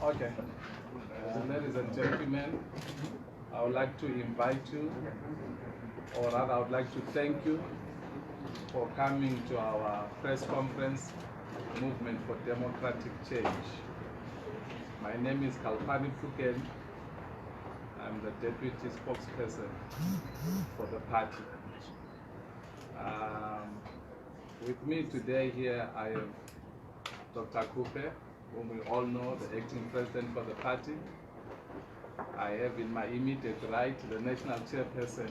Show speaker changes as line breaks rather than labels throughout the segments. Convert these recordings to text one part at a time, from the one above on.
Okay. Ladies and gentlemen, I would like to invite you, or rather I would like to thank you for coming to our press conference, Movement for Democratic Change. My name is Kalpani Fuken. I'm the deputy spokesperson for the party. With me today here I have Dr. Kupe, whom we all know, the acting president for the party. I have in my immediate right the national chairperson,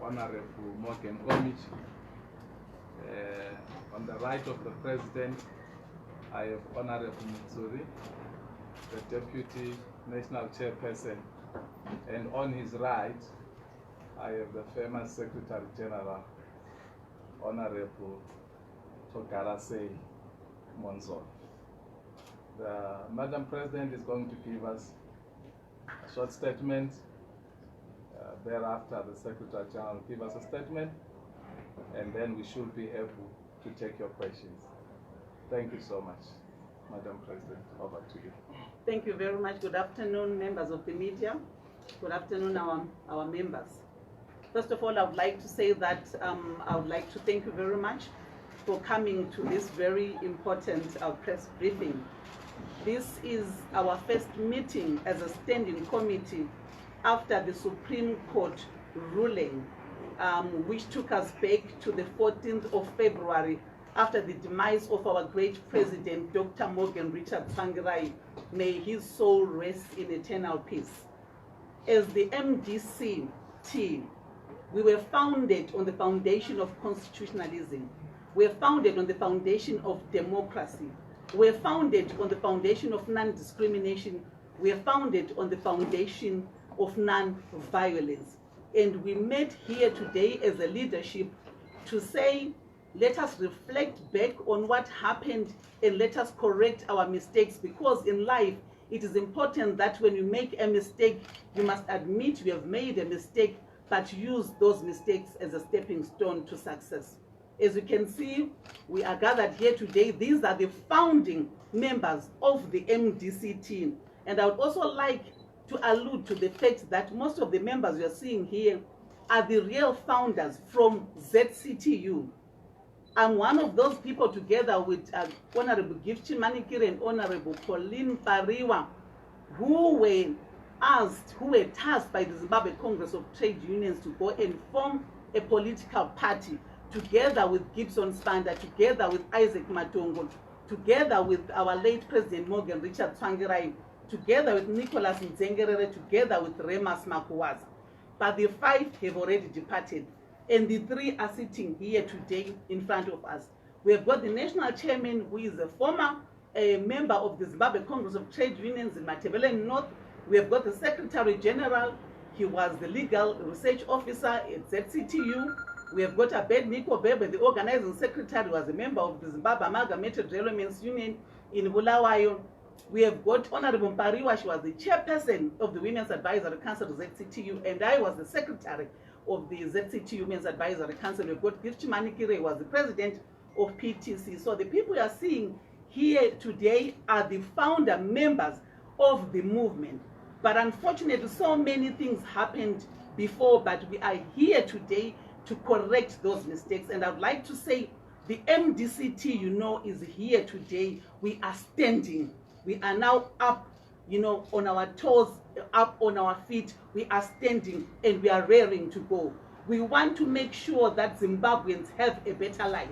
Honorable Morgan Komich. On the right of the president, I have Honorable Mutsuri, the deputy national chairperson. And on his right, I have the famous Secretary General, Honorable Togarase Monzon. The Madam President is going to give us a short statement. Thereafter, the Secretary General will give us a statement, and then we should be able to take your questions. Thank you so much. Madam President, over to you.
Thank you very much. Good afternoon, members of the media. Good afternoon, our members. First of all, I would like to say that I would like to thank you very much for coming to this very important press briefing. This is our first meeting as a standing committee after the Supreme Court ruling, which took us back to the 14th of February after the demise of our great president, Dr. Morgan Richard Tsvangirai. May his soul rest in eternal peace. As the MDC-T, we were founded on the foundation of constitutionalism. We are founded on the foundation of democracy. We are founded on the foundation of non-discrimination. We are founded on the foundation of non-violence. And we met here today as a leadership to say, let us reflect back on what happened and let us correct our mistakes, because in life, it is important that when you make a mistake, you must admit you have made a mistake, but use those mistakes as a stepping stone to success. As you can see, we are gathered here today. These are the founding members of the MDC-T. And I would also like to allude to the fact that most of the members you are seeing here are the real founders from ZCTU. I'm one of those people, together with Honorable Gift Manikire and Honorable Pauline Pariwa, who were tasked by the Zimbabwe Congress of Trade Unions to go and form a political party, together with Gibson Spanda, together with Isaac Matongo, together with our late President Morgan Richard Tsvangirai, together with Nicholas Nzengerere, together with Remas Makuwaza. But the 5 have already departed, and the 3 are sitting here today in front of us. We have got the national chairman, who is a former member of the Zimbabwe Congress of Trade Unions in Matebele North. We have got the Secretary General. He was the legal research officer at ZCTU. We have got Abed Niko Bebe, the organizing secretary, was a member of the Zimbabwe Amalgamated Railwaymen's Union in Bulawayo. We have got Honorable Mpariwa, she was the chairperson of the Women's Advisory Council of ZCTU, and I was the secretary of the ZCTU Women's Advisory Council. We've got Gift Manikire, was the president of PTC. So the people you are seeing here today are the founder members of the movement. But unfortunately, so many things happened before, but we are here today to correct those mistakes. And I would like to say the MDC-T, is here today. We are standing. We are now up, on our toes, up on our feet. We are standing and we are raring to go. We want to make sure that Zimbabweans have a better life.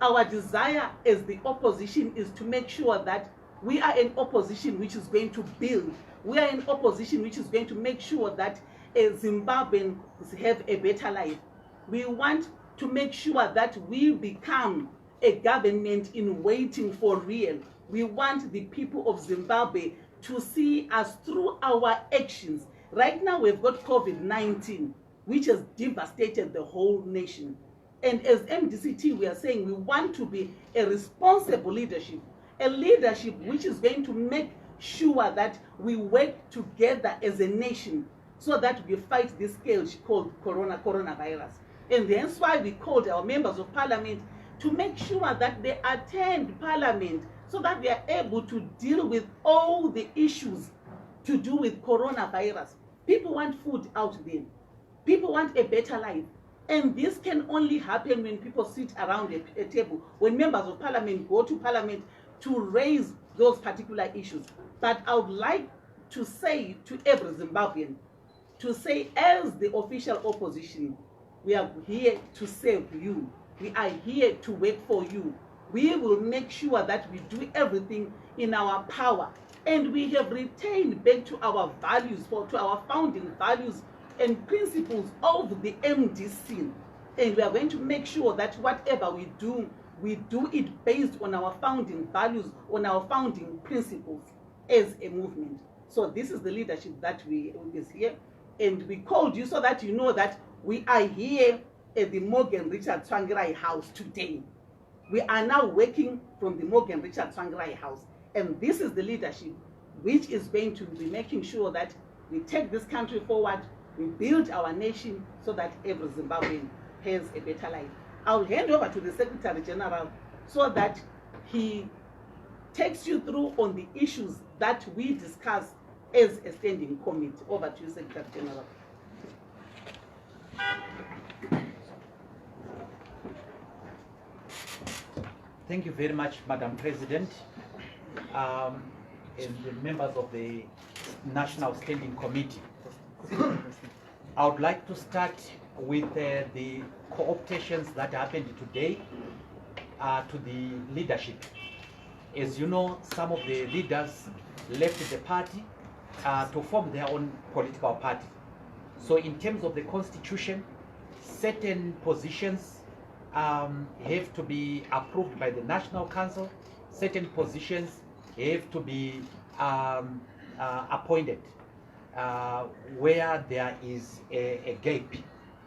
Our desire as the opposition is to make sure that we are an opposition which is going to build. We are an opposition which is going to make sure that Zimbabweans have a better life. We want to make sure that we become a government in waiting for real. We want the people of Zimbabwe to see us through our actions. Right now we've got COVID-19, which has devastated the whole nation. And as MDC-T, we are saying we want to be a responsible leadership, a leadership which is going to make sure that we work together as a nation so that we fight this scourge called coronavirus. And that's why we called our members of parliament to make sure that they attend parliament so that we are able to deal with all the issues to do with coronavirus. People want food out there. People want a better life. And this can only happen when people sit around a table, when members of parliament go to parliament to raise those particular issues. But I would like to say to every Zimbabwean, to say as the official opposition, we are here to serve you. We are here to work for you. We will make sure that we do everything in our power. And we have retained back to our values, to our founding values and principles of the MDC. And we are going to make sure that whatever we do it based on our founding values, on our founding principles as a movement. So this is the leadership that is here. And we called you so that you know that we are here at the Morgan Richard Tsvangirai house today. We are now working from the Morgan Richard Tsvangirai house. And this is the leadership which is going to be making sure that we take this country forward, we build our nation so that every Zimbabwean has a better life. I'll hand over to the Secretary General so that he takes you through on the issues that we discussed as a standing committee. Over to you, Secretary General.
Thank you very much, Madam President, and the members of the National Standing Committee. I would like to start with the co-optations that happened today to the leadership. As you know, some of the leaders left the party to form their own political party. So in terms of the constitution, certain positions have to be approved by the National Council, certain positions have to be appointed where there is a gap,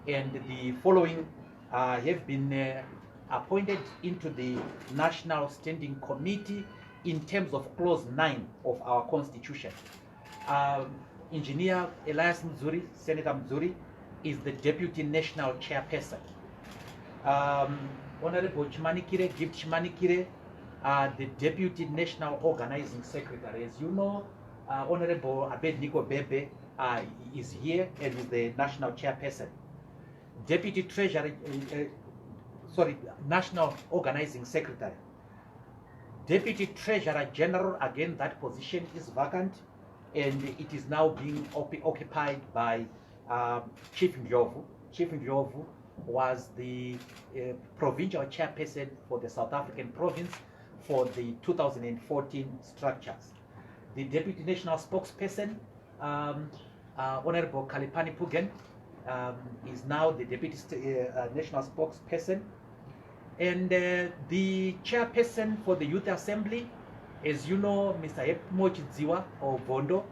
and the following have been appointed into the National Standing Committee in terms of clause 9 of our constitution. Engineer Elias Mzuri, Senator Mzuri, is the Deputy National Chairperson. Honorable Chimanikire, Gift Chimanikire, the Deputy National Organizing Secretary. As you know, Honorable Abednego Bebe is here and is the National Chairperson. Deputy Treasurer, National Organizing Secretary. Deputy Treasurer General, again, that position is vacant, and it is now being occupied by Chief Ndlovu. Chief Ndlovu was the provincial chairperson for the South African province for the 2014 structures. The Deputy National Spokesperson, Honorable Kalipani Pugen, is now the Deputy National Spokesperson. And the chairperson for the Youth Assembly, as you know, Mr. Epmo Chidziwa of Vondo,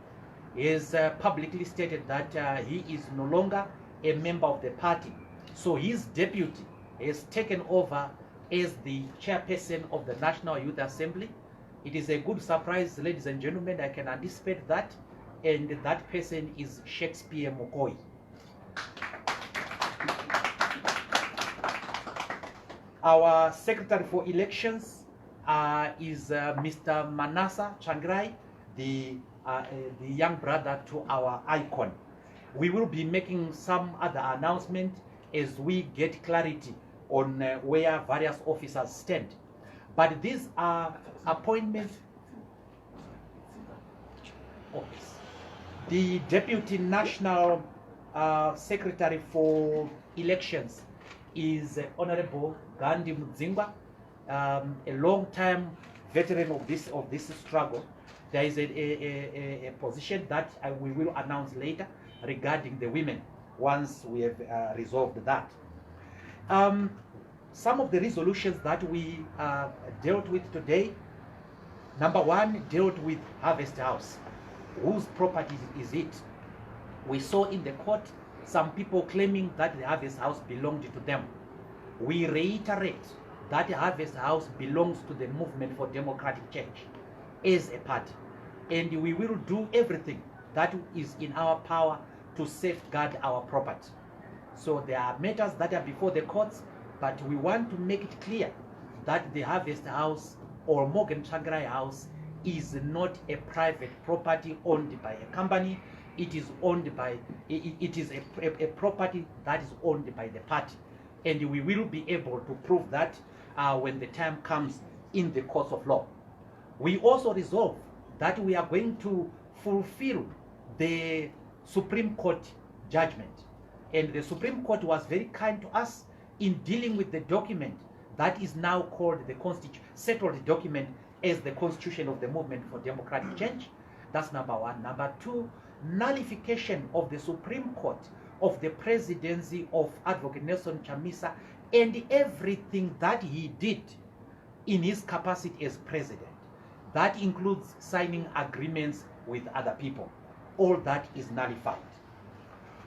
is publicly stated that he is no longer a member of the party. So his deputy has taken over as the chairperson of the National Youth Assembly. It is a good surprise, ladies and gentlemen. I can anticipate that. And that person is Shakespeare Mokoi. Our Secretary for Elections is Mr. Manasa Tsvangirai, the young brother to our icon. We will be making some other announcement as we get clarity on where various officers stand. But these are appointments. Office. The Deputy National Secretary for Elections is Honorable Gandhi Mudzingwa, a long-time veteran of this struggle. There is a position that we will announce later regarding the women once we have resolved that. Some of the resolutions that we dealt with today, number one, dealt with Harvest House. Whose property is it? We saw in the court some people claiming that the Harvest House belonged to them. We reiterate that the Harvest House belongs to the Movement for Democratic Change as a party. And we will do everything that is in our power to safeguard our property. So there are matters that are before the courts, but we want to make it clear that the Harvest House or Morgan Tsvangirai House is not a private property owned by a company. It is owned by, it is a property that is owned by the party. And we will be able to prove that when the time comes in the course of law. We also resolve that we are going to fulfill the Supreme Court judgment. And the Supreme Court was very kind to us in dealing with the document that is now called the settled document as the Constitution of the Movement for Democratic Change. That's number one. Number two, nullification of the Supreme Court of the presidency of Advocate Nelson Chamisa and everything that he did in his capacity as president. That includes signing agreements with other people. All that is nullified.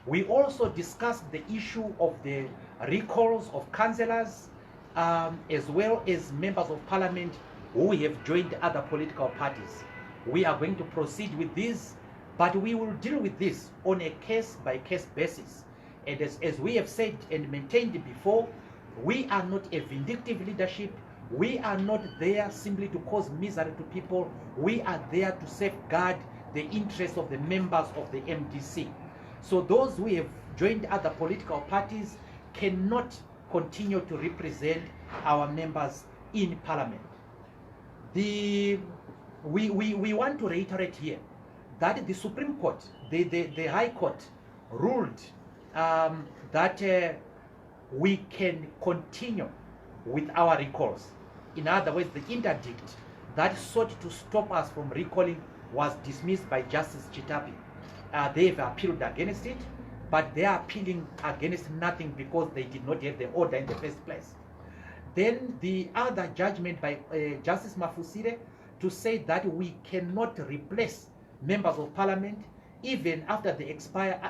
We also discussed the issue of the recalls of councillors as well as members of parliament who have joined other political parties. We are going to proceed with this, but we will deal with this on a case-by-case basis. And as we have said and maintained before, we are not a vindictive leadership. We are not there simply to cause misery to people. We are there to safeguard the interests of the members of the MDC. So those who have joined other political parties cannot continue to represent our members in parliament. We want to reiterate here that the Supreme Court, the High Court, ruled that we can continue with our recalls. In other words, the interdict that sought to stop us from recalling was dismissed by Justice Chitapi. They've appealed against it, but they are appealing against nothing because they did not have the order in the first place. Then the other judgment by Justice Mafusire to say that we cannot replace members of parliament even after the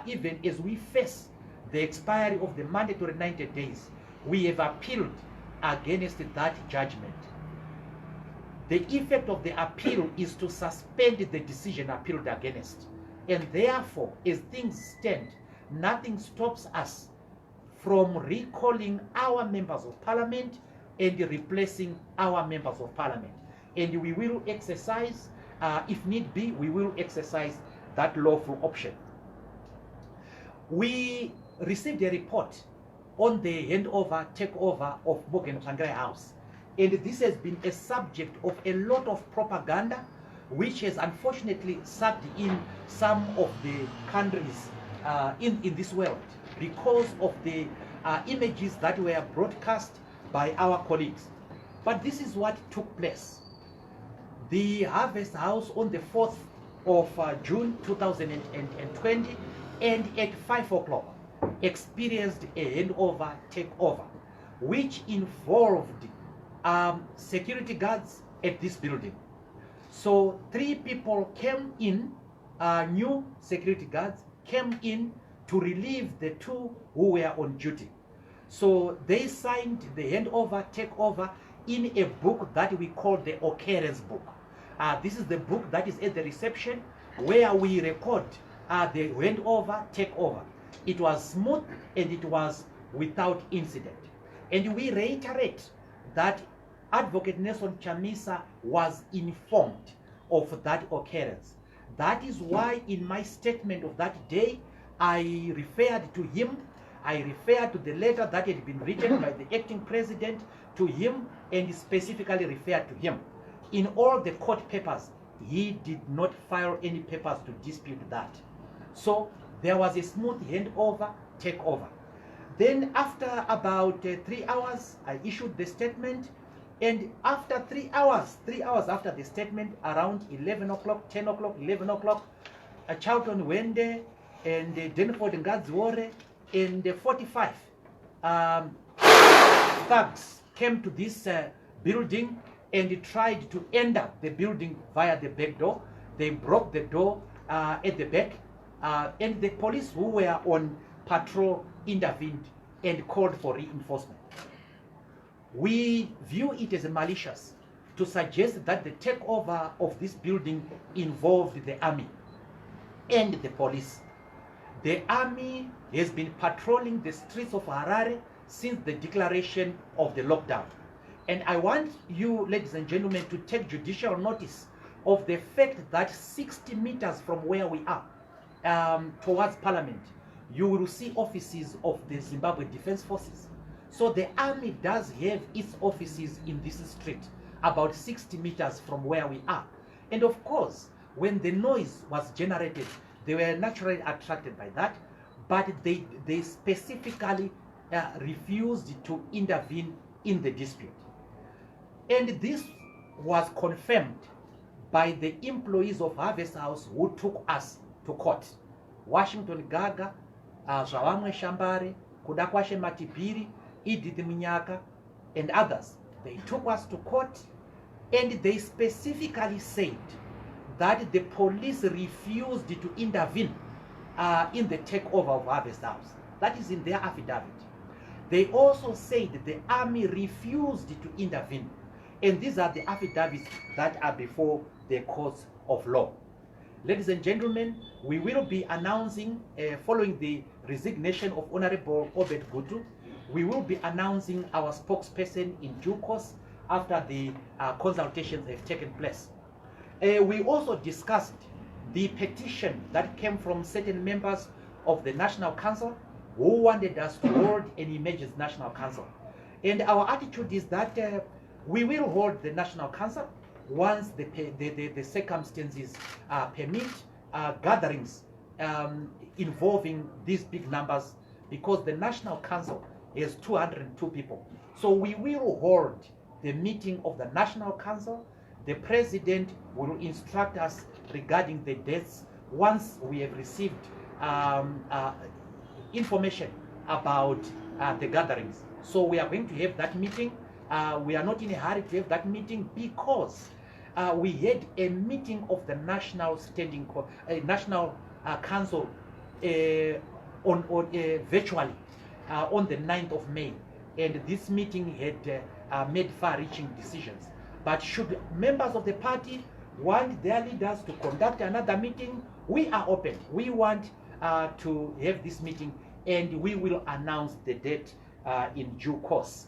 even as we face the expiry of the mandatory 90 days. We have appealed against that judgment. The effect of the appeal is to suspend the decision appealed against. And therefore, as things stand, nothing stops us from recalling our members of parliament and replacing our members of parliament. And we will exercise, if need be, we will exercise that lawful option. We received a report on the handover, takeover of Morgan Tsvangirai House. And this has been a subject of a lot of propaganda, which has unfortunately sucked in some of the countries in this world because of the images that were broadcast by our colleagues. But this is what took place. The Harvest House on the 4th of June 2020 and at 5 o'clock experienced a handover takeover, which involved security guards at this building. So 3 people came in, new security guards came in to relieve the 2 who were on duty. So they signed the handover takeover in a book that we call the occurrence book. This is the book that is at the reception where we record the handover takeover. It was smooth and it was without incident. And we reiterate that Advocate Nelson Chamisa was informed of that occurrence. That is why in my statement of that day, I referred to him. I referred to the letter that had been written by the acting president to him and specifically referred to him. In all the court papers, he did not file any papers to dispute that. So there was a smooth handover, takeover. Then after about 3 hours, I issued the statement. And after 3 hours after the statement, around 11 o'clock, 10 o'clock, 11 o'clock, Charlton Wende and Denford Ngadziwore and 45 thugs came to this building and tried to enter the building via the back door. They broke the door at the back, and the police who were on patrol intervened and called for reinforcement. We view it as malicious to suggest that the takeover of this building involved the army and the police. The army has been patrolling the streets of Harare since the declaration of the lockdown. And I want you, ladies and gentlemen, to take judicial notice of the fact that 60 meters from where we are, towards Parliament, you will see offices of the Zimbabwe Defense Forces. So the army does have its offices in this street, about 60 meters from where we are. And of course, when the noise was generated, they were naturally attracted by that, but they specifically refused to intervene in the dispute. And this was confirmed by the employees of Harvest House who took us to court. Washington Gaga, Zawamwe Shambare, Kudakwashe Matipiri, Edith Minyaka, and others. They took us to court, and they specifically said that the police refused to intervene in the takeover of Harvest House. That is in their affidavit. They also said the army refused to intervene. And these are the affidavits that are before the courts of law. Ladies and gentlemen, we will be announcing, following the resignation of Honorable Obed Gutu, we will be announcing our spokesperson in due course after the consultations have taken place. We also discussed the petition that came from certain members of the National Council who wanted us to hold an emergency National Council. And our attitude is that we will hold the National Council once the circumstances permit gatherings involving these big numbers, because the National Council is 202 people. So we will hold the meeting of the National Council. The President will instruct us regarding the dates once we have received information about the gatherings. So we are going to have that meeting. We are not in a hurry to have that meeting because we had a meeting of the National National Council virtually on the 9th of May, and this meeting had made far-reaching decisions. But should members of the party want their leaders to conduct another meeting, we are open. We want to have this meeting, and we will announce the date in due course.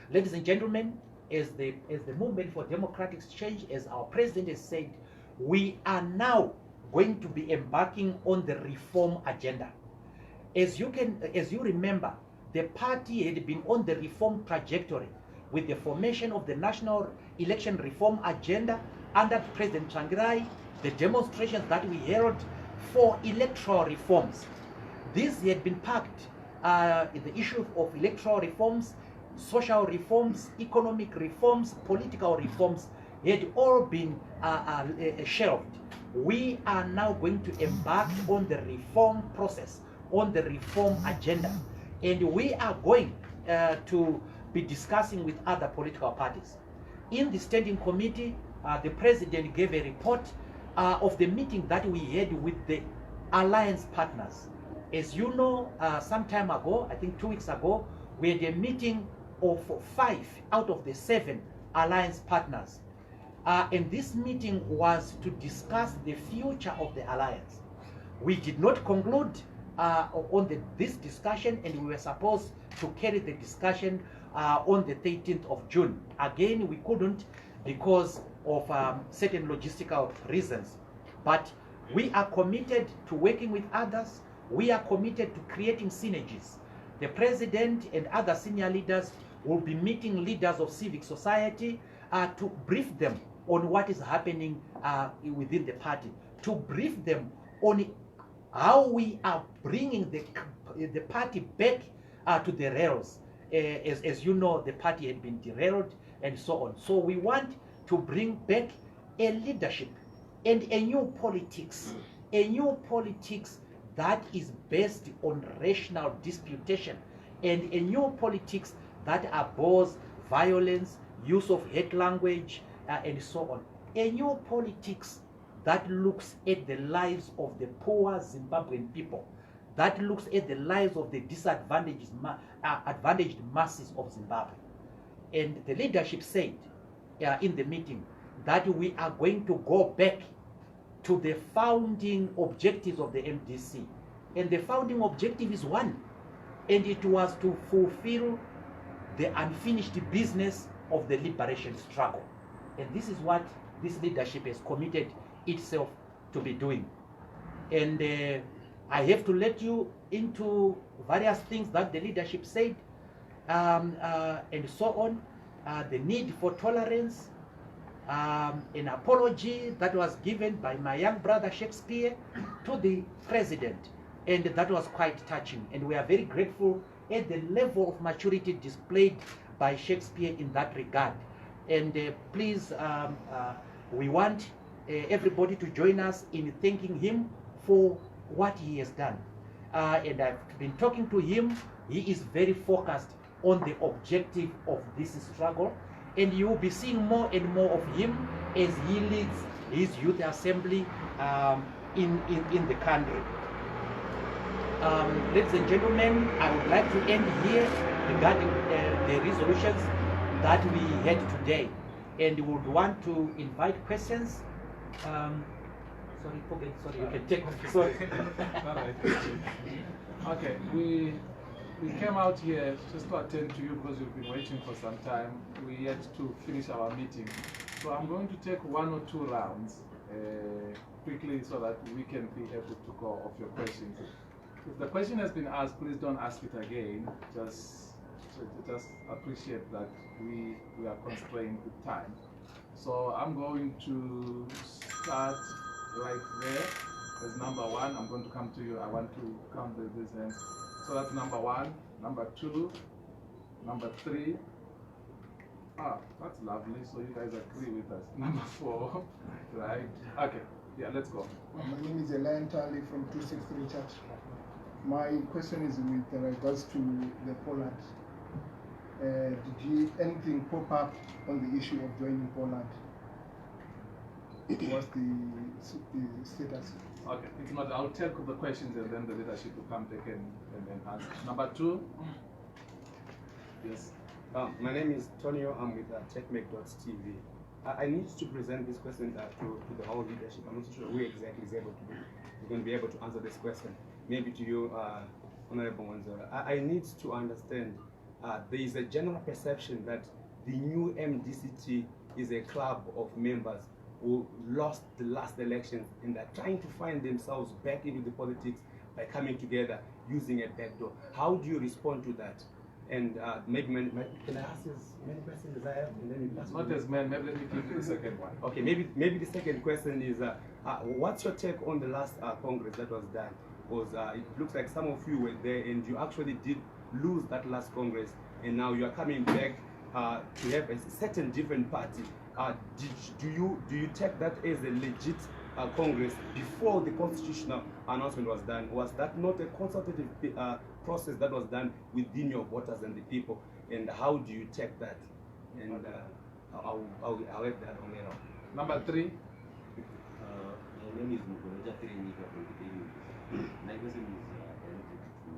Ladies and gentlemen, as the Movement for Democratic Change, as our president has said, we are now going to be embarking on the reform agenda. As you remember, the party had been on the reform trajectory with the formation of the National Election Reform Agenda under President Tsvangirai, the demonstrations that we held for electoral reforms. These had been packed in the issue of electoral reforms, social reforms, economic reforms, political reforms had all been shelved. We are now going to embark on the reform process, on the reform agenda, and we are going to be discussing with other political parties. In the standing committee, the president gave a report of the meeting that we had with the alliance partners. As you know, some time ago, I think 2 weeks ago, we had a meeting of 5 out of the 7 alliance partners. And this meeting was to discuss the future of the alliance. We did not conclude on this discussion, and we were supposed to carry the discussion on the 13th of June. Again, we couldn't because of certain logistical reasons. But we are committed to working with others. We are committed to creating synergies. The president and other senior leaders will be meeting leaders of civic society to brief them on what is happening within the party, to brief them on how we are bringing the party back to the rails. As you know, the party had been derailed and so on. So we want to bring back a leadership and a new politics that is based on rational disputation, and a new politics that abhors violence, use of hate language, and so on. A new politics that looks at the lives of the poor Zimbabwean people, that looks at the lives of the disadvantaged advantaged masses of Zimbabwe. And the leadership said in the meeting that we are going to go back to the founding objectives of the MDC. And the founding objective is one, and it was to fulfill the unfinished business of the liberation struggle. And this is what this leadership has committed itself to be doing. And I have to let you into various things that the leadership said, and so on. The need for tolerance, an apology that was given by my young brother Shakespeare to the president, and that was quite touching. And we are very grateful at the level of maturity displayed by Shakespeare in that regard. And please, we want everybody to join us in thanking him for what he has done. And I've been talking to him. He is very focused on the objective of this struggle, and you will be seeing more and more of him as he leads his youth assembly in the country. Ladies and gentlemen, I would like to end here regarding the resolutions that we had today, and would want to invite questions. Sorry, you can take. Sorry.
All right. Okay, we came out here just to attend to you because you've been waiting for some time. We had to finish our meeting. So I'm going to take 1 or 2 rounds quickly so that we can be able to go off your questions. If the question has been asked, please don't ask it again. Just appreciate that we are constrained with time. So I'm going to start right there as number 1. I'm going to come to you. I want to count these hands. So that's number 1, number 2, number 3. Ah, that's lovely. So you guys agree with us. Number 4, right? Okay, yeah, let's go.
My name is Elian Tali from 263 Church. My question is with regards to the Poland. Did anything pop up on the issue of joining Poland? What's the status?
Okay, it's not. I'll take the questions and then the leadership will come back and answer. Number 2. Yes.
My name is Tonio. I'm with TechMake.tv. I need to present this question to the whole leadership. I'm not sure who exactly is going to be able to answer this question. Maybe to you, Honorable Wanzora. I need to understand. There is a general perception that the new MDC-T is a club of members who lost the last elections and are trying to find themselves back into the politics by coming together using a backdoor. How do you respond to that? And maybe can I ask as many questions as I have? And then
not as many. Maybe let me give you the second one.
Okay, maybe the second question is, what's your take on the last Congress that was done? Because it looks like some of you were there and you actually did lose that last Congress, and now you are coming back to have a certain different party. Do you take that as a legit Congress before the constitutional announcement was done? Was that not a consultative process that was done within your voters and the people? And how do you take that? And I'll have that on there.
Number 3.
My name is Mukoloja Terenika from the Daily News. My question is directed to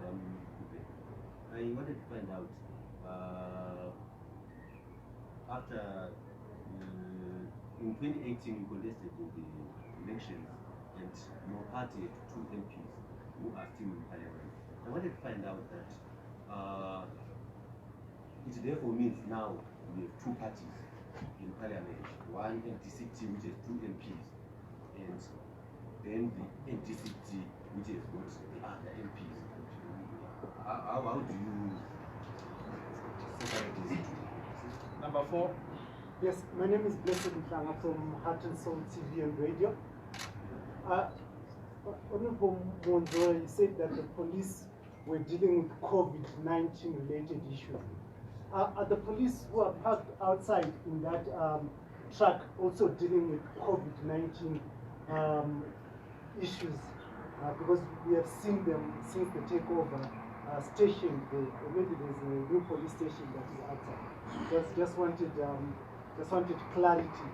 Madam Kupe. I wanted to find out, after in 2018 you contested in the elections and your party had 2 MPs who are still in parliament. I wanted to find out that it therefore means now we have 2 parties in parliament, one MDC-T which has 2 MPs, and then the MDC-T which has got the other MPs. How do you separate these 2?
Number 4.
Yes, my name is Blessed Mhlanga from Heart and Soul TV and Radio. Honorable Monzo, you said that the police were dealing with COVID-19 related issues. Are the police who are parked outside in that truck also dealing with COVID-19 issues? Because we have seen them since the takeover stationed there. Maybe there's a new police station that is outside. Just wanted clarity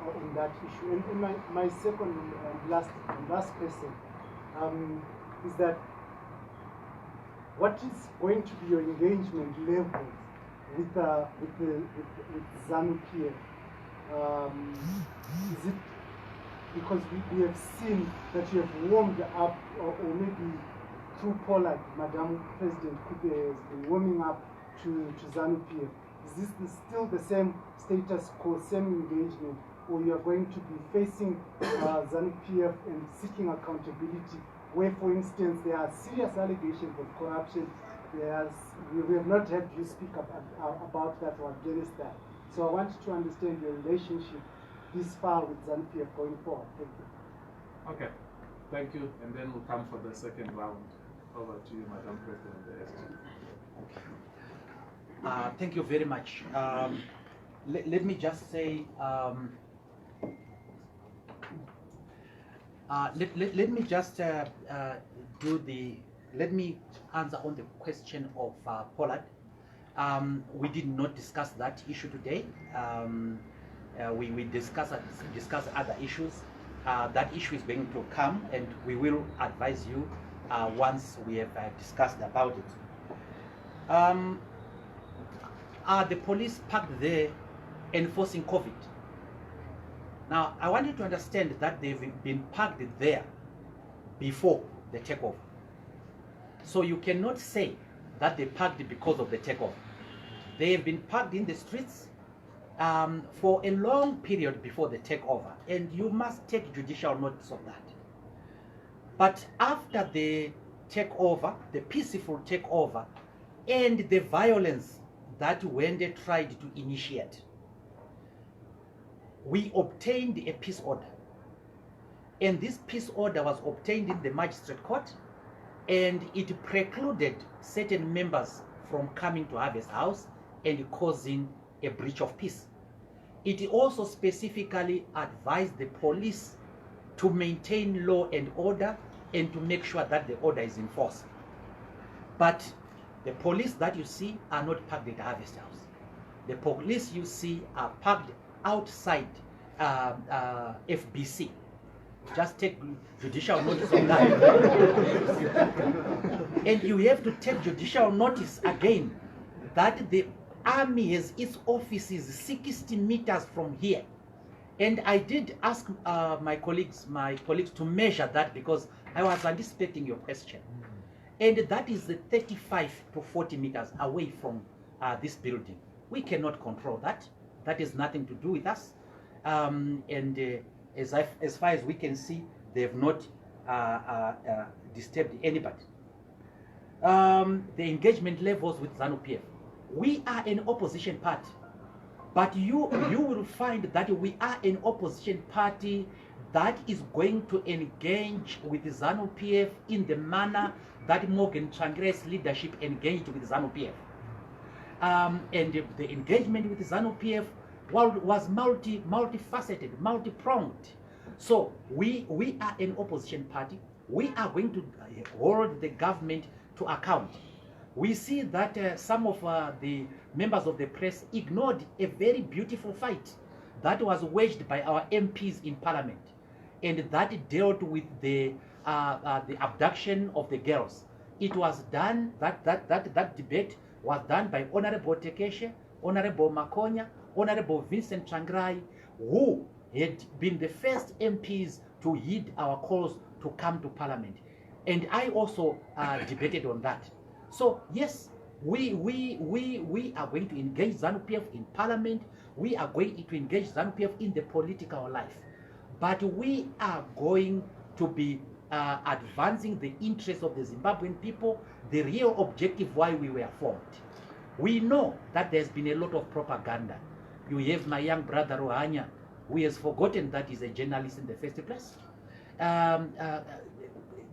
on that issue. And my second and last question is that what is going to be your engagement level with ZANU-PF? Is it because we have seen that you have warmed up, or maybe through Poland, Madam President Kupe has been warming up to ZANU-PF? Is this still the same status quo, same engagement, or you are going to be facing ZANU-PF and seeking accountability, where, for instance, there are serious allegations of corruption? We have not heard you speak about that or against that. So I wanted to understand your relationship this far with ZANU-PF going forward. Thank you.
Okay, thank you. And then we'll come for the second round. Over to you, Madam President, the SG.
Thank you very much. Let me just say, let me just let me answer on the question of Pollard. We did not discuss that issue today. We discuss other issues. That issue is going to come, and we will advise you once we have discussed about it. Are the police parked there enforcing COVID? Now, I want you to understand that they've been parked there before the takeover. So you cannot say that they parked because of the takeover. They have been parked in the streets for a long period before the takeover, and you must take judicial notice of that. But after the takeover, the peaceful takeover, and the violence that when they tried to initiate, we obtained a peace order. And this peace order was obtained in the magistrate court, and it precluded certain members from coming to Harvest House and causing a breach of peace. It also specifically advised the police to maintain law and order and to make sure that the order is enforced. But the police that you see are not parked at Harvest House. The police you see are parked outside FBC. Just take judicial notice on that. And you have to take judicial notice again that the army has its offices 60 meters from here. And I did ask my colleagues to measure that because I was anticipating your question. And that is the 35 to 40 meters away from this building. We cannot control that. That has nothing to do with us. As far as we can see, they have not disturbed anybody. The engagement levels with ZANU-PF. We are an opposition party, but you will find that we are an opposition party that is going to engage with ZANU-PF in the manner that Morgan Tsvangira's leadership engaged with ZANU-PF. And the engagement with ZANU-PF was multifaceted, multi-pronged. So we are an opposition party. We are going to hold the government to account. We see that some of the members of the press ignored a very beautiful fight that was waged by our MPs in Parliament, and that dealt with the abduction of the girls. It was done, that debate was done by Honorable Tekeshe, Honorable Makonya, Honorable Vincent Tsvangirai, who had been the first MPs to heed our calls to come to Parliament. And I also debated on that. So yes, we are going to engage ZANU-PF in Parliament. We are going to engage ZANU-PF in the political life. But we are going to be advancing the interests of the Zimbabwean people, the real objective why we were formed. We know that there's been a lot of propaganda. You have my young brother Rohanya, who has forgotten that he's a journalist in the first place.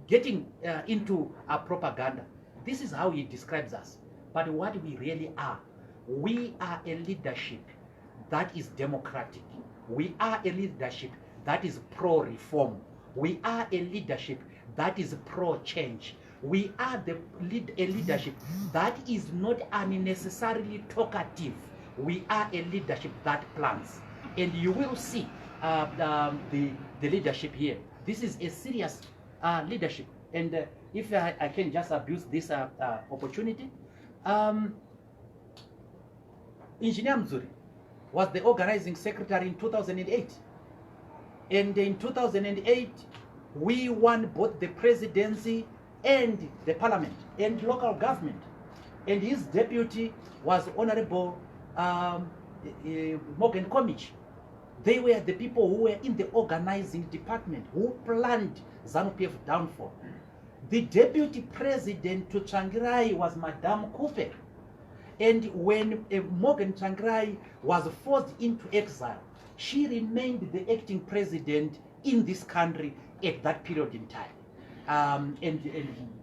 Getting into propaganda. This is how he describes us. But what we really are, we are a leadership that is democratic. We are a leadership that is pro-reform. We are a leadership that is pro-change. We are a leadership that is not unnecessarily talkative. We are a leadership that plans. And you will see the leadership here. This is a serious leadership. And if I can just abuse this opportunity, Engineer Mzuri was the organizing secretary in 2008. And in 2008, we won both the presidency and the parliament and local government. and his deputy was Honorable Morgan Comich. They were the people who were in the organizing department, who planned ZANU-PF downfall. The deputy president to Tsvangirai was Madame Coupe. And when Morgan Tsvangirai was forced into exile, she remained the acting president in this country at that period in time. And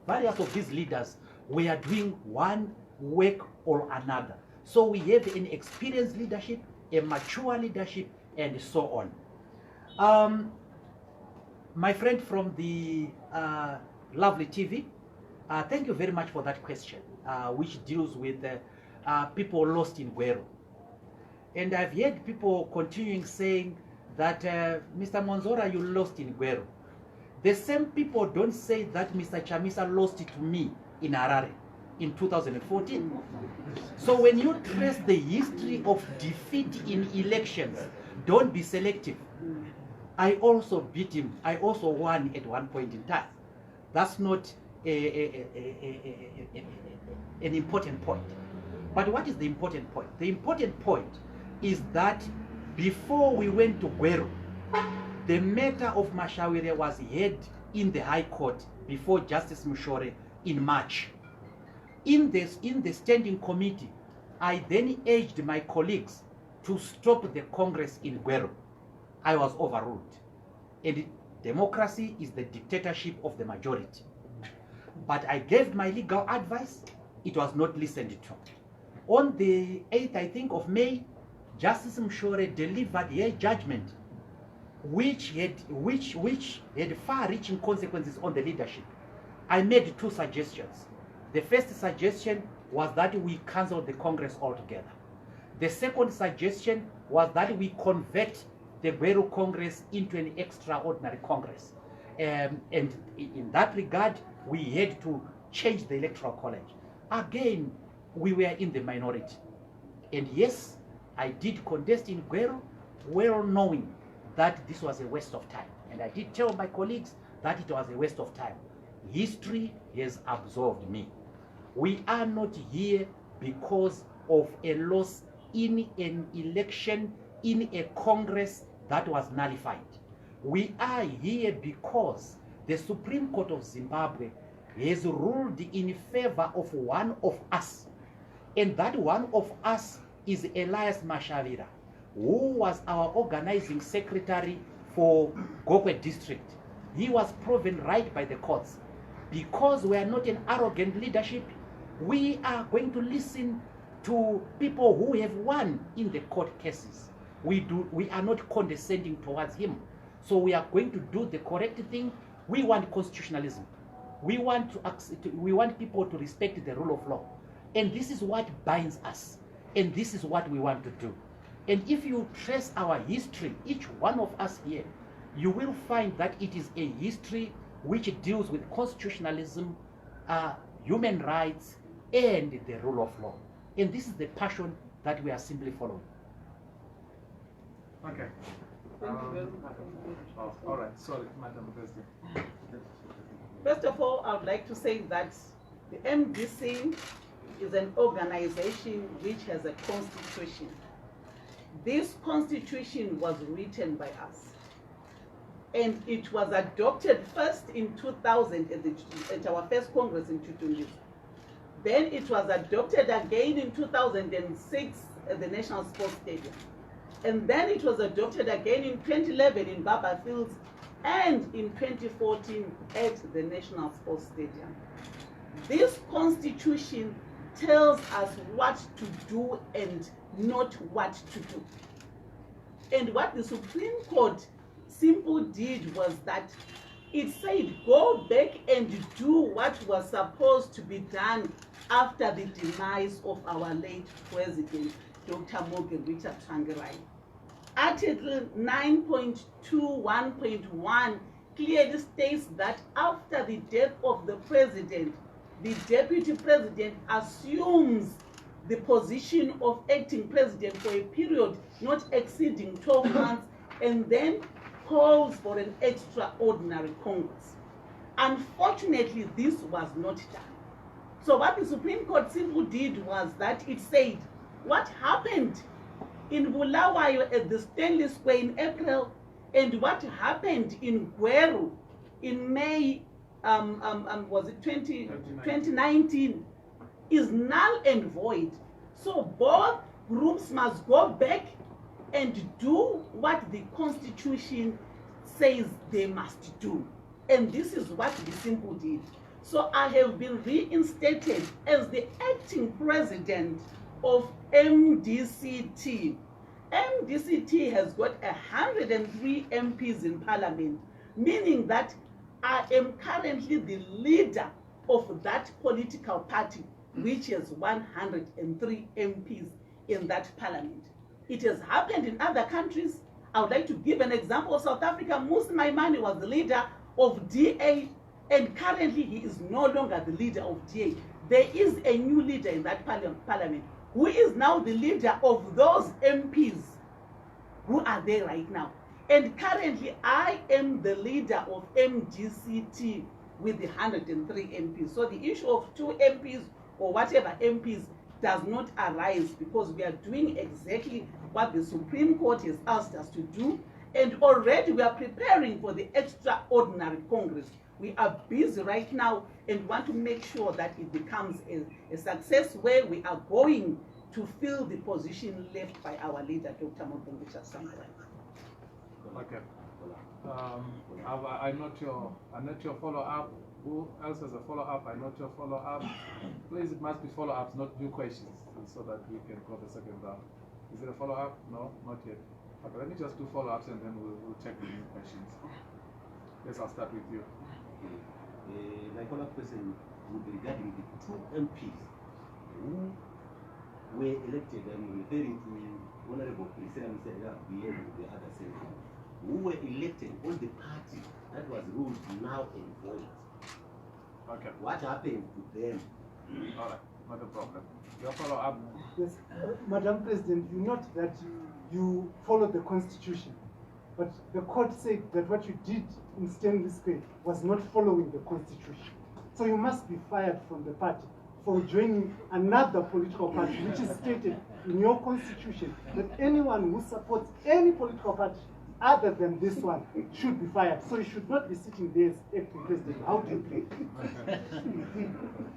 various of these leaders were doing one work or another. So we have an experienced leadership, a mature leadership, and so on. My friend from the lovely TV, thank you very much for that question, which deals with people lost in Gweru. And I've heard people continuing saying that Mr. Monzora, you lost in Gweru. The same people don't say that Mr. Chamisa lost it to me in Harare in 2014. So when you trace the history of defeat in elections, don't be selective. I also beat him. I also won at one point in time. That's not an important point. But what is the important point? The important point is that before we went to Gweru, the matter of Mashawire was heard in the High Court before Justice Mushore in March. In the standing committee, I then urged my colleagues to stop the Congress in Gweru. I was overruled. And democracy is the dictatorship of the majority. But I gave my legal advice. It was not listened to. On the 8th, I think, of May, Justice Mushore delivered a judgment which had far-reaching consequences on the leadership. I made two suggestions. The first suggestion was that we cancel the Congress altogether. The second suggestion was that we convert the Gweru Congress into an extraordinary Congress. And in that regard, we had to change the Electoral College. Again, we were in the minority. And yes, I did contest in Gweru, well knowing that this was a waste of time. And I did tell my colleagues that it was a waste of time. History has absolved me. We are not here because of a loss in an election, in a Congress that was nullified. We are here because the Supreme Court of Zimbabwe has ruled in favor of one of us. And that one of us is Elias Mashavira, who was our organizing secretary for Gokwe district. He was proven right by the courts. Because we are not an arrogant leadership, we are going to listen to people who have won in the court cases. We are not condescending towards him. So we are going to do the correct thing. We want constitutionalism. We want people to respect the rule of law. And this is what binds us. And this is what we want to do. And if you trace our history, each one of us here, you will find that it is a history which deals with constitutionalism, human rights, and the rule of law. And this is the passion that we are simply following.
Okay.
Thank you very much.
All right. Sorry, Madam President.
First of all, I would like to say that the MDC is an organization which has a constitution. This constitution was written by us. And it was adopted first in 2000 at our first Congress in Tutungi. Then it was adopted again in 2006 at the National Sports Stadium. And then it was adopted again in 2011 in Baba Fields and in 2014 at the National Sports Stadium. This constitution tells us what to do and not what to do. And what the Supreme Court simple did was that it said go back and do what was supposed to be done after the demise of our late president, Dr. Morgan Richard Tsvangirai. Article 9.21.1 clearly states that after the death of the president, the deputy president assumes the position of acting president for a period not exceeding 12 months and then calls for an extraordinary Congress. Unfortunately, this was not done. So what the Supreme Court simply did was that it said what happened in Bulawayo at the Stanley Square in April and what happened in Gweru in May, was it 2019, is null and void. So both groups must go back and do what the Constitution says they must do. And this is what the simple did. So I have been reinstated as the acting president of MDC-T. MDC-T has got 103 MPs in parliament, meaning that I am currently the leader of that political party, which has 103 MPs in that parliament. It has happened in other countries. I would like to give an example of South Africa. Musi Maimane was the leader of DA, and currently he is no longer the leader of DA. There is a new leader in that parliament who is now the leader of those MPs who are there right now. And currently I am the leader of MDC-T with the 103 MPs. So the issue of 2 MPs or whatever MPs does not arise, because we are doing exactly what the Supreme Court has asked us to do, and already we are preparing for the extraordinary Congress. We are busy right now and want to make sure that it becomes a success, where we are going to fill the position left by our leader, Dr. Mobongisha Sankara.
Okay. I note your follow-up. Who else has a follow-up? I note your follow-up. Please, it must be follow-ups, not new questions, so that we can go the second round. Is it a follow-up? No, not yet. Okay, let me just do follow-ups and then we'll check the new questions. Yes, I'll start with you.
My follow-up question would be regarding the 2 MPs who were elected. I'm referring to Honorable Priscilla Msela and the other senator, who were elected on the party that was ruled now and void.
Okay.
What happened to them?
All right, not a problem. Your follow-up.
Yes, Madam President, you note that you followed the Constitution, but the court said that what you did in Stanley Square was not following the Constitution. So you must be fired from the party for joining another political party, which is stated in your Constitution that anyone who supports any political party other than this one should be fired. So you should not be sitting there as acting president. How do you play?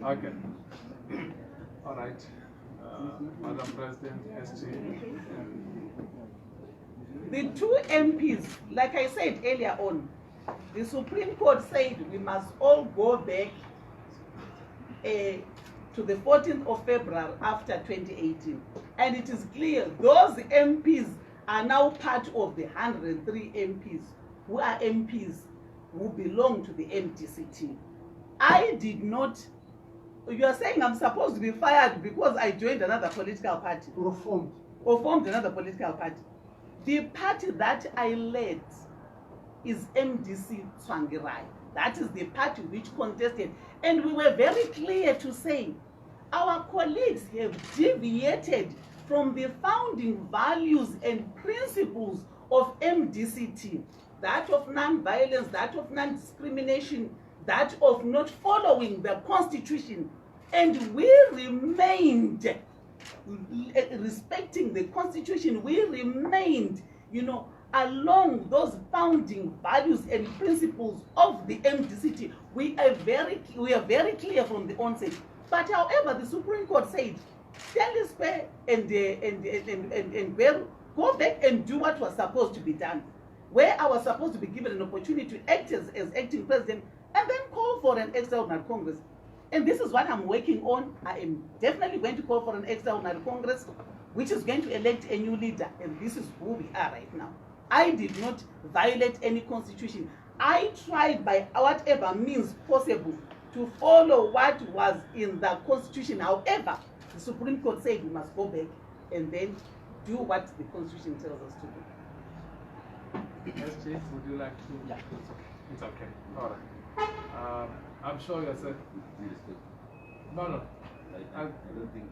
Okay. All right. Madam President, SG.
The 2 MPs, like I said earlier on, the Supreme Court said we must all go back to the 14th of February after 2018. And it is clear those MPs are now part of the 103 MPs who are MPs who belong to the MDC-T. I did not, you are saying I'm supposed to be fired because I joined another political party.
Or formed.
Or formed another political party. The party that I led is MDC-T. That is the party which contested. And we were very clear to say our colleagues have deviated from the founding values and principles of MDC-T, that of non-violence, that of non-discrimination, that of not following the Constitution. And we remained, respecting the Constitution, we remained, along those founding values and principles of the MDC-T. We are very clear from the onset. But however, the Supreme Court said, Stanley Square and go back and do what was supposed to be done, where I was supposed to be given an opportunity to act as acting president, and then call for an extraordinary Congress. And this is what I'm working on. I am definitely going to call for an extraordinary Congress, which is going to elect a new leader, and this is who we are right now. I did not violate any constitution. I tried by whatever means possible to follow what was in the Constitution. However, the Supreme Court said we must go back and then do what the Constitution tells us to do.
SG, would you like to?
Yeah.
It's okay. All right. I'm sure you're saying. No.
I don't think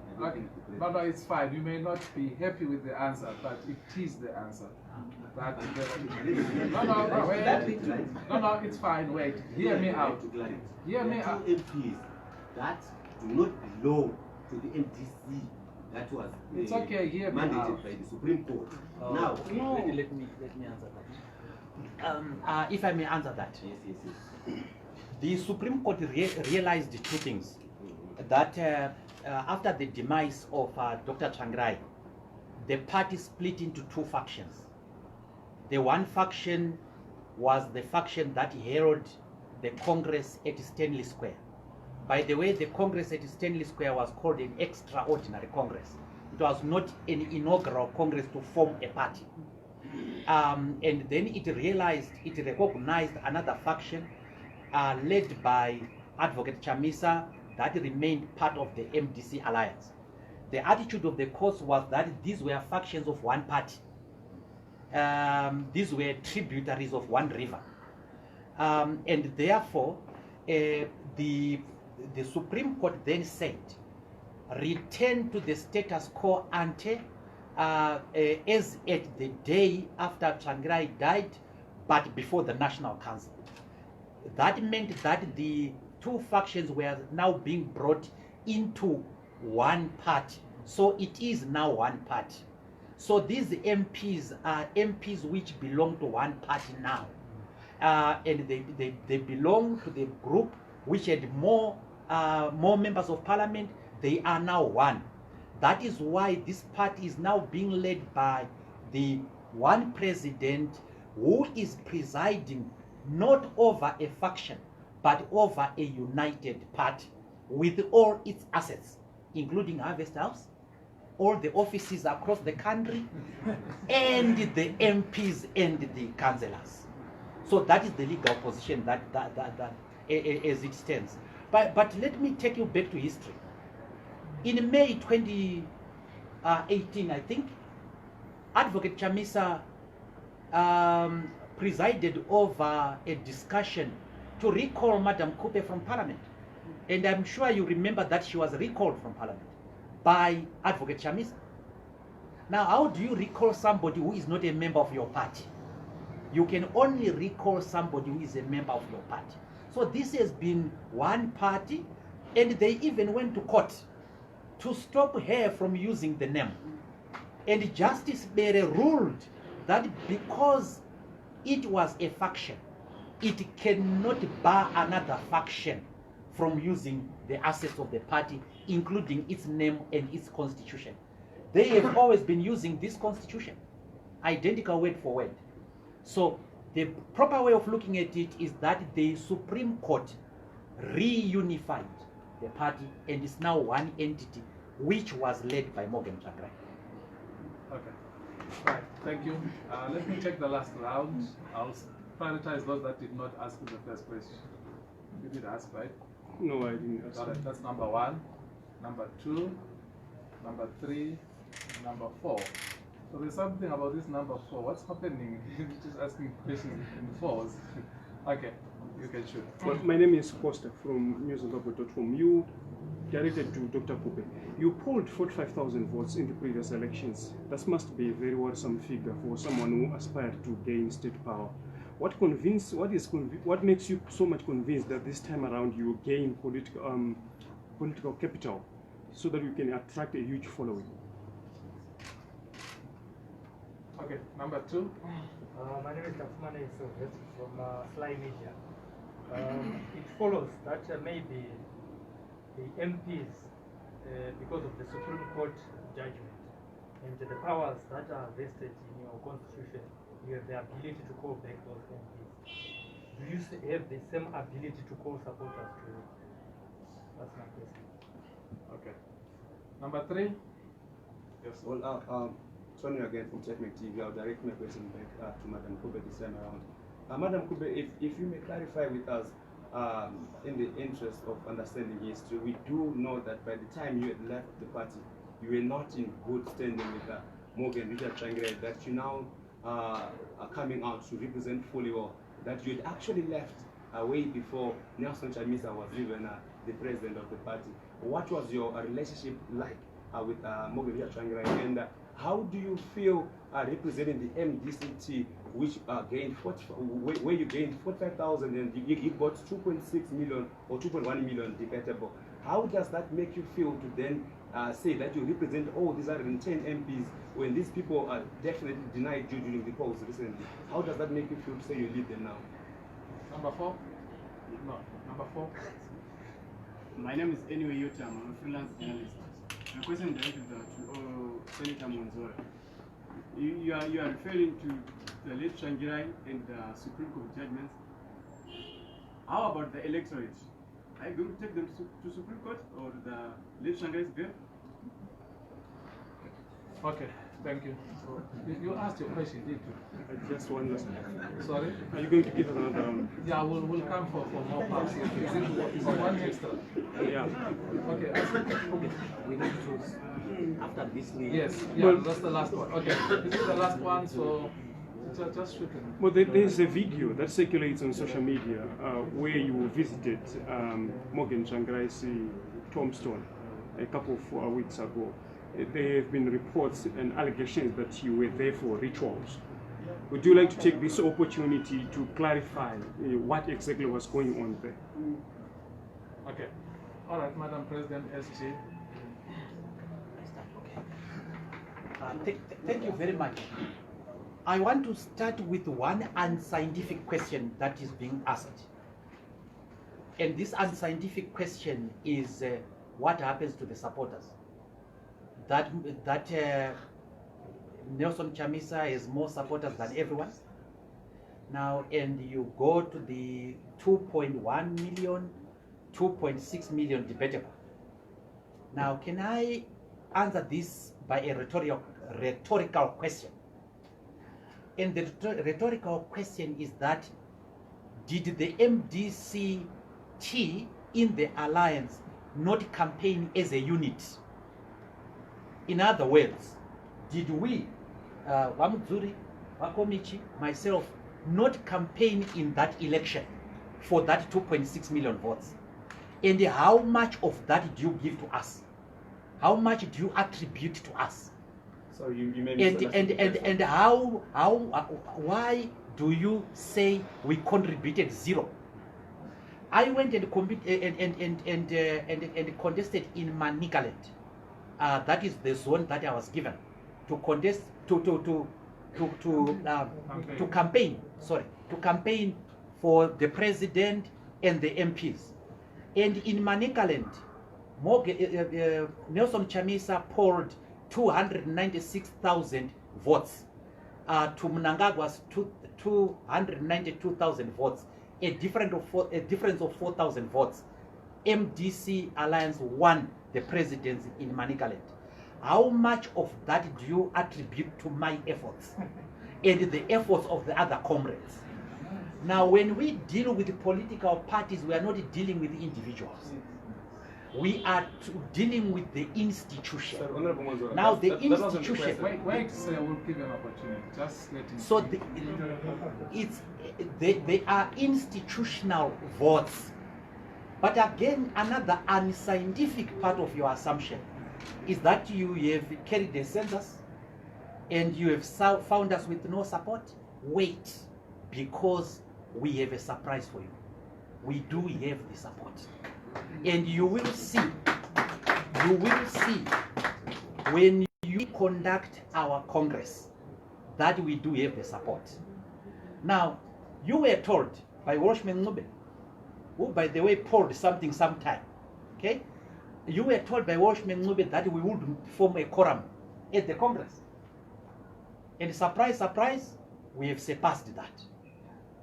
No, it's fine. You may not be happy with the answer, but it is the answer. Wait. No, it's fine. Wait. Hear me out. Hear me out.
MPs that do not belong to the MDC that was
It's okay, hear me
mandated
out.
by the Supreme Court.
Oh,
Now,
okay. Let me answer that. If I may answer that.
yes.
The Supreme Court realized two things. That after the demise of Dr. Tsvangirai, the party split into two factions. The one faction was the faction that held the Congress at Stanley Square. By the way, the Congress at Stanley Square was called an extraordinary Congress. It was not an inaugural Congress to form a party. And then it recognized another faction led by Advocate Chamisa that remained part of the MDC alliance. The attitude of the courts was that these were factions of one party. These were tributaries of one river. And therefore, the Supreme Court then said, return to the status quo ante as at the day after Tsvangirai died, but before the National Council. That meant that the two factions were now being brought into one party. So it is now one party. So these MPs are MPs which belong to one party now. And they belong to the group which had more members of parliament. They are now one. That is why this party is now being led by the one president who is presiding not over a faction, but over a united party with all its assets, including Harvest House, all the offices across the country, and the MPs and the councillors. So that is the legal position that as it stands. But let me take you back to history. In May 2018, I think, Advocate Chamisa presided over a discussion to recall Madam Kupe from Parliament. And I'm sure you remember that she was recalled from Parliament by Advocate Chamisa. Now, how do you recall somebody who is not a member of your party? You can only recall somebody who is a member of your party. So this has been one party, and they even went to court to stop her from using the name. And Justice Bere ruled that because it was a faction, it cannot bar another faction from using the assets of the party, including its name and its constitution. They have always been using this constitution, identical word for word. So the proper way of looking at it is that the Supreme Court reunified the party and is now one entity, which was led by Morgan Tsvangirai.
Okay. Right. Thank you. Let me take the last round. I'll prioritize those that did not ask the first question. You did ask, right?
No, I didn't ask.
All right. That's number 1, number 2, number 3, number 4. So there's something about this number 4. What's happening? Just asking questions in fours. Okay. You can shoot.
Well, my name is Costa from newsandpurpose.com. You directed to Dr. Kupe. You polled 45,000 votes in the previous elections. That must be a very worrisome figure for someone who aspired to gain state power. What makes you so much convinced that this time around you gain political capital so that you can attract a huge following?
Okay. Number 2.
My name is Kafumane Soviet from Sly Media. It follows that maybe the MPs, because of the Supreme Court judgment and the powers that are vested in your constitution, you have the ability to call back those MPs. Do you have the same ability to call supporters to you? That's my question.
Okay. Number 3. Yes.
Well, Tony again from Checkmate TV. I'll direct my question back to Madam Kupe this time around. Madam Kupe, if you may clarify with us, in the interest of understanding history, we do know that by the time you had left the party, you were not in good standing with Morgan Tsvangirai, that you now are coming out to represent fully well, that you had actually left way before Nelson Chamisa was even the president of the party. What was your relationship like with Morgan Tsvangirai, and how do you feel representing the MDC-T, which gained where you gained 45,000 and you got 2.6 million or 2.1 million debatable? how does that make you feel to then say that you represent all these 110 MPs when these people are definitely denied you during the polls recently? How does that make you feel to say you lead them now?
Number 4? No, number 4.
My name is Anyway Yotam. I'm a freelance journalist. My question is directed to Senator Monzora. You are referring to the late Shangirai and the Supreme Court judgments. How about the electorate? Are you going to take them to Supreme Court or the late Shangirai's bill?
Okay, thank you. So you asked your question, did you?
Just one last.
Sorry?
Are you going to give us another round?
Yeah, we'll come for more parts. Is it one extra?
Yeah.
Okay.
Okay, we need to, after this we...
Yes, yeah, that's the last one. Okay, this is the last one, so just shoot it.
Well, there's a video that circulates on social media where you visited Morgan Tsvangirai's tombstone a couple of weeks ago. There have been reports and allegations that you were there for rituals. Would you like to take this opportunity to clarify what exactly was going on there?
Okay. All right, Madam President, SG.
Thank you very much. I want to start with one unscientific question that is being asked. And this unscientific question is what happens to the supporters? That Nelson Chamisa has more supporters than everyone. Now, and you go to the 2.1 million, 2.6 million debatable. Now, can I answer this by a rhetorical question? And the rhetorical question is that, did the MDC-T in the alliance not campaign as a unit? In other words, did we, Wamuzuri, Wakomichi, myself, not campaign in that election for that 2.6 million votes? And how much of that do you give to us? How much do you attribute to us?
So you may
and how why do you say we contributed 0? I went and contested in Manicaland. That is the zone that I was given to contest to campaign. Sorry, to campaign for the president and the MPs. And in Manicaland, Nelson Chamisa polled 296,000 votes. To Mnangagwa's 292,000 votes. A difference of 4,000 votes. MDC Alliance won the presidency in Manicaland. How much of that do you attribute to my efforts and the efforts of the other comrades? Now, when we deal with political parties, we are not dealing with individuals. We are dealing with the institution. Now, the institution.
Wait, sir, we'll give you an opportunity. Just let him.
So they are institutional votes. But again, another unscientific part of your assumption is that you have carried the census and you have found us with no support. Wait, because we have a surprise for you. We do have the support. And you will see when you conduct our Congress that we do have the support. Now, you were told by Watchman Ngube, who, by the way, polled something sometime, okay? You were told by Watchman Ngube that we would form a quorum at the Congress. And surprise, surprise, we have surpassed that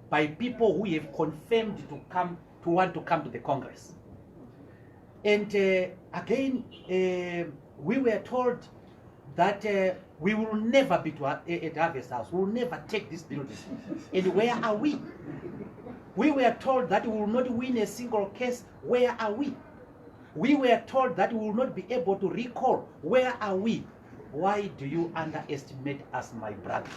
by people who have confirmed to want to come to the Congress. And again, we were told that we will never be at Harvest House. We will never take this building. And where are we? We were told that we will not win a single case. Where are we? We were told that we will not be able to recall. Where are we? Why do you underestimate us, my brother?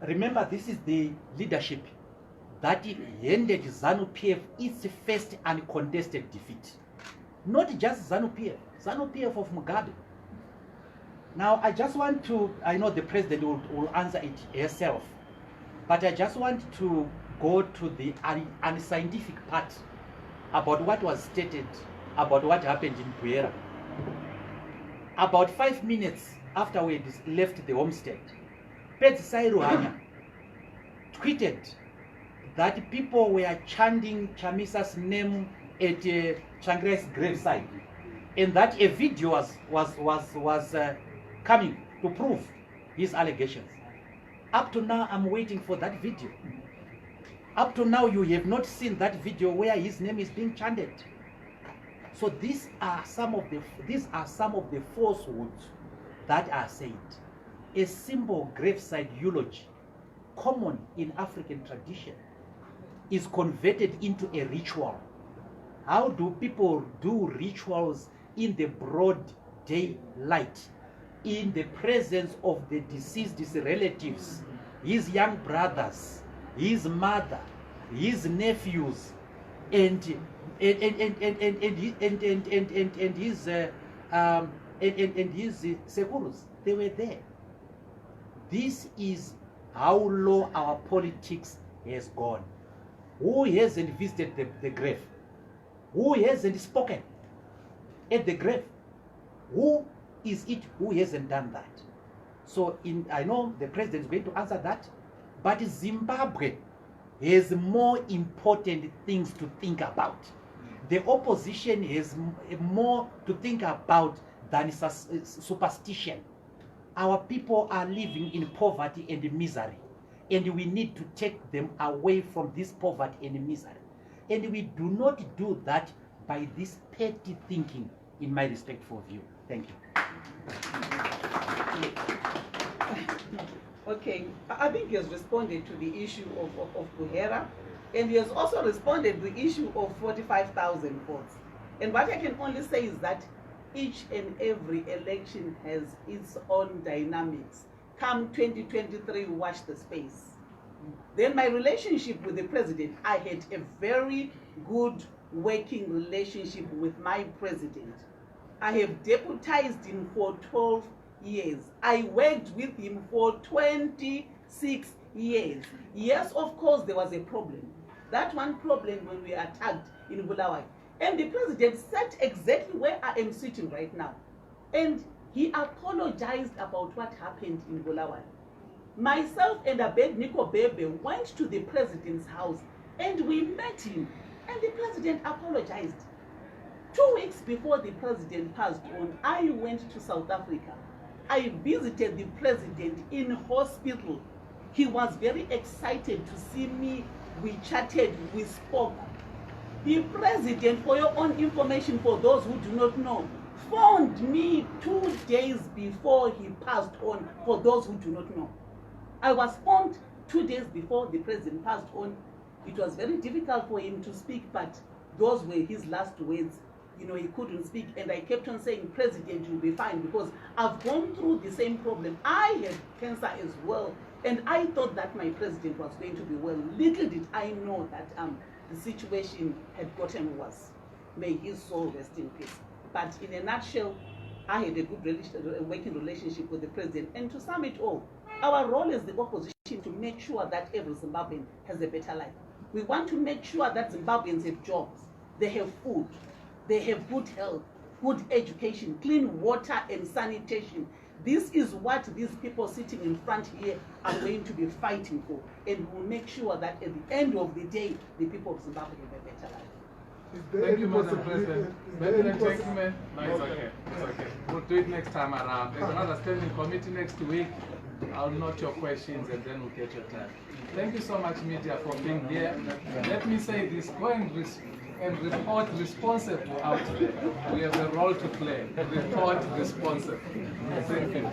Remember, this is the leadership that handed ZANU-PF its first uncontested defeat. Not just ZANU-PF, ZANU-PF of Mugabe. Now, I just want to, I know the president will answer it herself, but I just want to go to the unscientific part about what was stated about what happened in Buera. About 5 minutes after we had left the homestead, Petsai Ruhanya tweeted that people were chanting Chamisa's name at Changrai's graveside, and that a video was coming to prove his allegations. Up to now, I'm waiting for that video. Up to now, you have not seen that video where his name is being chanted. So these are some of the falsehoods that are said. A simple graveside eulogy, common in African tradition, is converted into a ritual. How do people do rituals in the broad daylight, in the presence of the deceased's relatives, his young brothers, his mother, his nephews, and his sekurus? They were there. This is how low our politics has gone. Who hasn't visited the grave? Who hasn't spoken at the grave? Who is it who hasn't done that? So I know the president is going to answer that, but Zimbabwe has more important things to think about. The opposition has more to think about than superstition. Our people are living in poverty and misery, and we need to take them away from this poverty and misery. And we do not do that by this petty thinking, in my respectful view. Thank you.
Okay, I think he has responded to the issue of Buhera, and he has also responded to the issue of 45,000 votes. And what I can only say is that each and every election has its own dynamics. Come 2023, watch the space. Then my relationship with the president, I had a very good working relationship with my president. I have deputized him for 12 years. I worked with him for 26 years. Yes, of course, there was a problem. That one problem when we attacked in Bulawayo. And the president sat exactly where I am sitting right now. And he apologized about what happened in Bulawayo. Myself and Abednego Bebe went to the president's house and we met him. And the president apologized. 2 weeks before the president passed on, I went to South Africa. I visited the president in hospital. He was very excited to see me. We chatted, we spoke. The president, for your own information, for those who do not know, phoned me 2 days before he passed on, for those who do not know. I was phoned 2 days before the president passed on. It was very difficult for him to speak, but those were his last words. You know, he couldn't speak, and I kept on saying, President, you'll be fine, because I've gone through the same problem. I had cancer as well, and I thought that my president was going to be well. Little did I know that the situation had gotten worse. May his soul rest in peace. But in a nutshell, I had a good working relationship with the president, and to sum it all, our role as the opposition to make sure that every Zimbabwean has a better life. We want to make sure that Zimbabweans have jobs, they have food, they have good health, good education, clean water and sanitation. This is what these people sitting in front here are going to be fighting for, and we'll make sure that at the end of the day, the people of Zimbabwe have a better life.
Thank you, Mr. President. Ladies and gentlemen, no, it's okay. It's okay. We'll do it next time around. There's another standing committee next week. I'll note your questions and then we'll get your time. Thank you so much, media, for being here. Let me say this, go and report responsive out there. We have a role to play. Report responsive. Thank you.